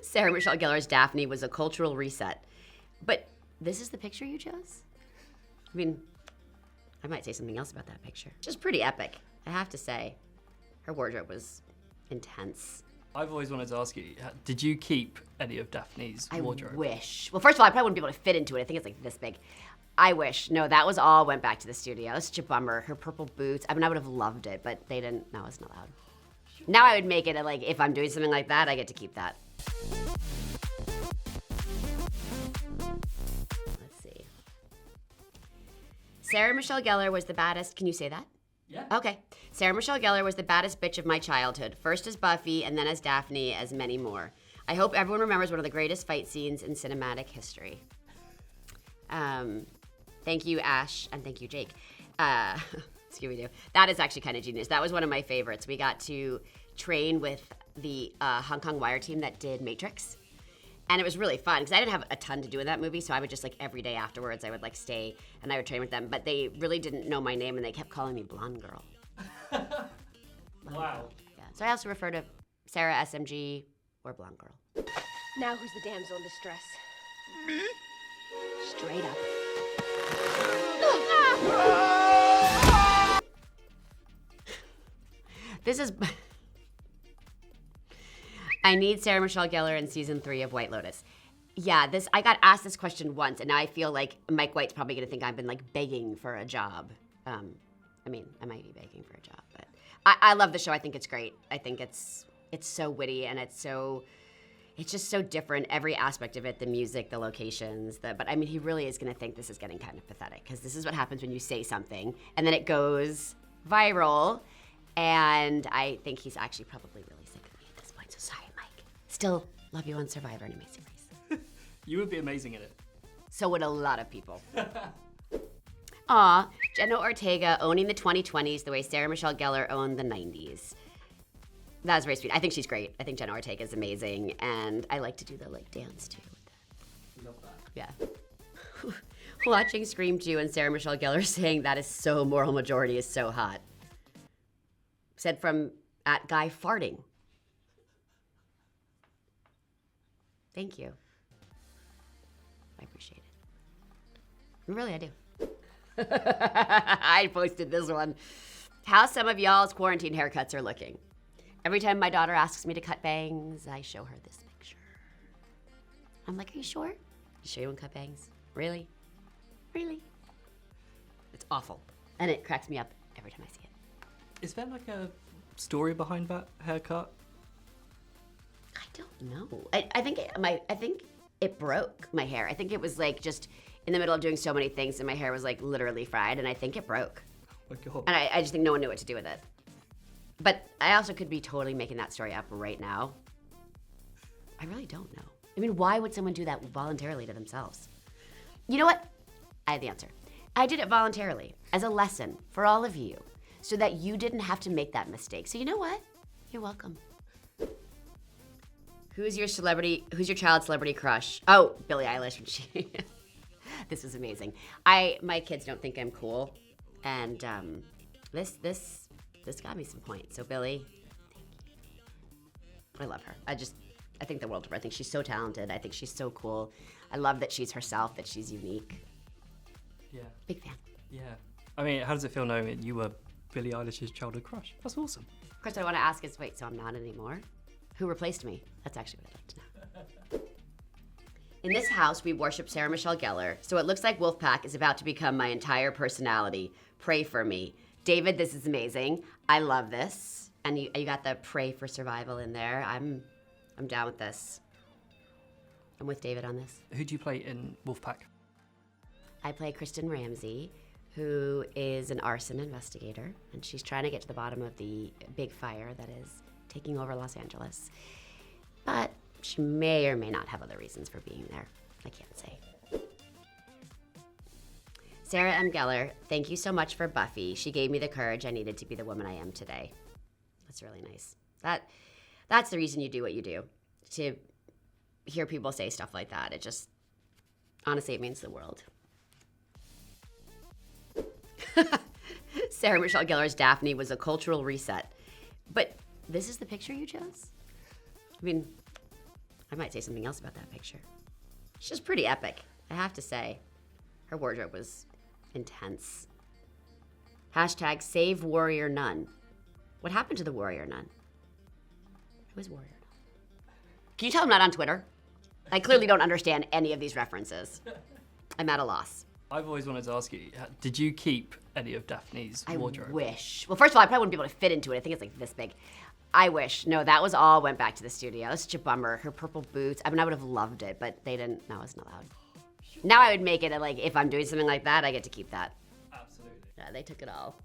Sarah Michelle Gellar's Daphne was a cultural reset. But this is the picture you chose? I mean, I might say something else about that picture. Just pretty epic, I have to say. Her wardrobe was intense. I've always wanted to ask you, did you keep any of Daphne's wardrobe? I wish. Well, first of all, I probably wouldn't be able to fit into it. I think it's like this big. I wish. No, that was all went back to the studio. That's such a bummer. Her purple boots. I mean, I would have loved it, but they didn't. No, it's not allowed. Now I would make it like, if I'm doing something like that, I get to keep that. Let's see. Sarah Michelle Gellar was the baddest. Can you say that? Yeah. Okay. Sarah Michelle Gellar was the baddest bitch of my childhood. First as Buffy, and then as Daphne, as many more. I hope everyone remembers one of the greatest fight scenes in cinematic history. Thank you, Ash, and thank you, Jake. Scooby-Doo. That is actually kind of genius. That was one of my favorites. We got to train with the Hong Kong Wire team that did Matrix. And it was really fun because I didn't have a ton to do in that movie, so I would just like every day afterwards I would like stay and I would train with them. But they really didn't know my name and they kept calling me Blonde Girl. Wow. Yeah. So I also refer to Sarah SMG or Blonde Girl. Now who's the damsel in distress? Me? Straight up. This is... I need Sarah Michelle Gellar in season 3 of White Lotus. Yeah, I got asked this question once, and now I feel like Mike White's probably gonna think I've been like begging for a job. I mean, I might be begging for a job, but I love the show. I think it's great. I think it's so witty and it's just so different. Every aspect of it, the music, the locations, but I mean, he really is gonna think this is getting kind of pathetic because this is what happens when you say something and then it goes viral. And I think he's actually probably really sick of me at this point. So sorry, Mike. Still love you on Survivor and Amazing Race. You would be amazing at it. So would a lot of people. Aw, Jenna Ortega owning the 2020s the way Sarah Michelle Gellar owned the 90s. That was very sweet. I think she's great. I think Jenna Ortega is amazing. And I like to do the like dance too. Love that. Yeah. Watching Scream 2 and Sarah Michelle Gellar saying that is so moral majority is so hot. Said from @guy farting. Thank you. I appreciate it. Really, I do. I posted this one. How some of y'all's quarantine haircuts are looking. Every time my daughter asks me to cut bangs, I show her this picture. I'm like, are you sure? You sure you won't cut bangs? Really? Really? It's awful. And it cracks me up every time I see it. Is there like a story behind that haircut? I don't know. I think it broke my hair. I think it was like just in the middle of doing so many things and my hair was like literally fried and I think it broke. Oh my God. And I just think no one knew what to do with it. But I also could be totally making that story up right now. I really don't know. I mean, why would someone do that voluntarily to themselves? You know what? I have the answer. I did it voluntarily as a lesson for all of you so that you didn't have to make that mistake. So you know what? You're welcome. Who's your child celebrity crush? Oh, Billie Eilish. This was amazing. My kids don't think I'm cool. And this got me some points. So Billie, thank you. I love her. I think the world of her. I think she's so talented. I think she's so cool. I love that she's herself, that she's unique. Yeah. Big fan. Yeah. I mean, how does it feel knowing you were Billie Eilish's childhood crush? That's awesome. Of course, what I want to ask is, wait, so I'm not anymore? Who replaced me? That's actually what I'd like to know. In this house, we worship Sarah Michelle Gellar, so it looks like Wolfpack is about to become my entire personality. Pray for me. David, this is amazing. I love this. And you got the pray for survival in there. I'm down with this. I'm with David on this. Who do you play in Wolfpack? I play Kristen Ramsey, who is an arson investigator, and she's trying to get to the bottom of the big fire that is taking over Los Angeles. But she may or may not have other reasons for being there. I can't say. Sarah M. Gellar, thank you so much for Buffy. She gave me the courage I needed to be the woman I am today. That's really nice. That's the reason you do what you do. To hear people say stuff like that, honestly, it means the world. Sarah Michelle Gellar's Daphne was a cultural reset. But this is the picture you chose? I mean, I might say something else about that picture. She's just pretty epic, I have to say. Her wardrobe was intense. Hashtag save warrior nun. What happened to the warrior nun? Who is warrior nun? Can you tell I'm not on Twitter? I clearly don't understand any of these references. I'm at a loss. I've always wanted to ask you, did you keep any of Daphne's wardrobe? I wish. Well, first of all, I probably wouldn't be able to fit into it. I think it's like this big. I wish. No, that was all went back to the studio. That's such a bummer. Her purple boots. I mean, I would have loved it, but they didn't. No, it wasn't allowed. Now I would make it like, if I'm doing something like that, I get to keep that. Absolutely. Yeah, they took it all.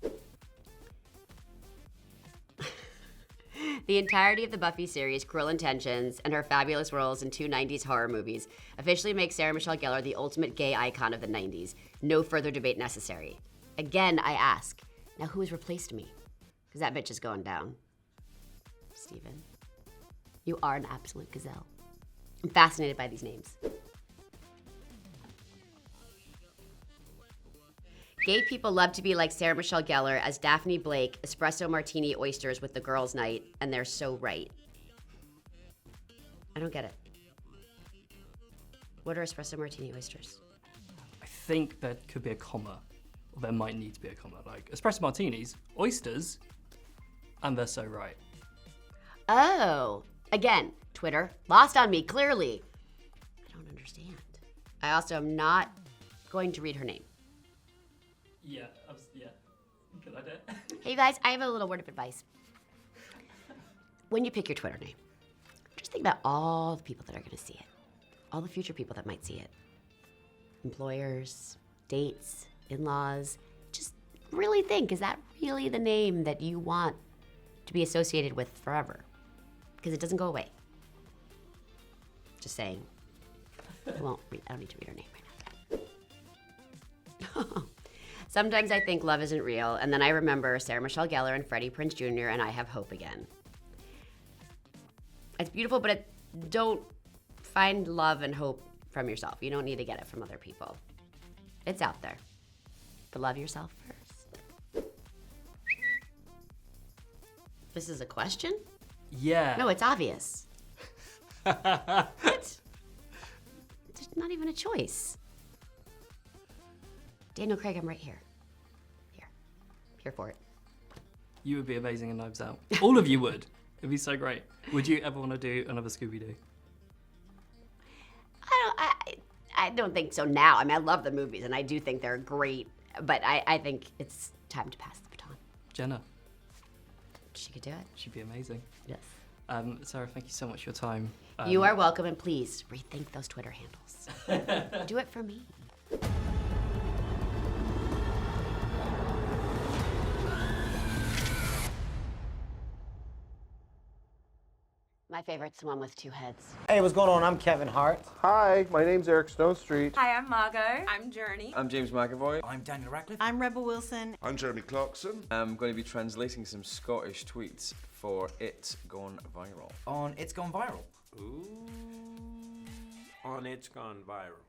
The entirety of the Buffy series, Cruel Intentions, and her fabulous roles in 2 90s horror movies officially make Sarah Michelle Gellar the ultimate gay icon of the 90s. No further debate necessary. Again, I ask, now who has replaced me? Because that bitch is going down. Steven, you are an absolute gazelle. I'm fascinated by these names. Gay people love to be like Sarah Michelle Gellar as Daphne Blake, espresso martini oysters with the girls' night, and they're so right. I don't get it. What are espresso martini oysters? I think there could be a comma, or there might need to be a comma. Like espresso martinis, oysters, and they're so right. Oh, again, Twitter, lost on me, clearly. I don't understand. I also am not going to read her name. Yeah, good idea. Hey, you guys, I have a little word of advice. When you pick your Twitter name, just think about all the people that are going to see it, all the future people that might see it. Employers, dates, in-laws. Just really think, is that really the name that you want to be associated with forever? Because it doesn't go away. Just saying. I don't need to read her name right now. Sometimes I think love isn't real, and then I remember Sarah Michelle Gellar and Freddie Prinze Jr., and I have hope again. It's beautiful, but don't find love and hope from yourself. You don't need to get it from other people. It's out there. But love yourself first. This is a question? Yeah. No, it's obvious. What? There's not even a choice. Daniel Craig, I'm right here. Here for it. You would be amazing in Knives Out. All of you would. It'd be so great. Would you ever want to do another Scooby-Doo? I don't think so now. I mean, I love the movies, and I do think they're great, but I think it's time to pass the baton. Jenna. She could do it. She'd be amazing. Yes. Sarah, thank you so much for your time. You are welcome, and please rethink those Twitter handles. Do it for me. My favorite's the one with 2 heads. Hey, what's going on? I'm Kevin Hart. Hi, my name's Eric Stonestreet. Hi, I'm Margot. I'm Journey. I'm James McAvoy. I'm Daniel Radcliffe. I'm Rebel Wilson. I'm Jeremy Clarkson. I'm going to be translating some Scottish tweets for It's Gone Viral. On It's Gone Viral. Ooh, on It's Gone Viral.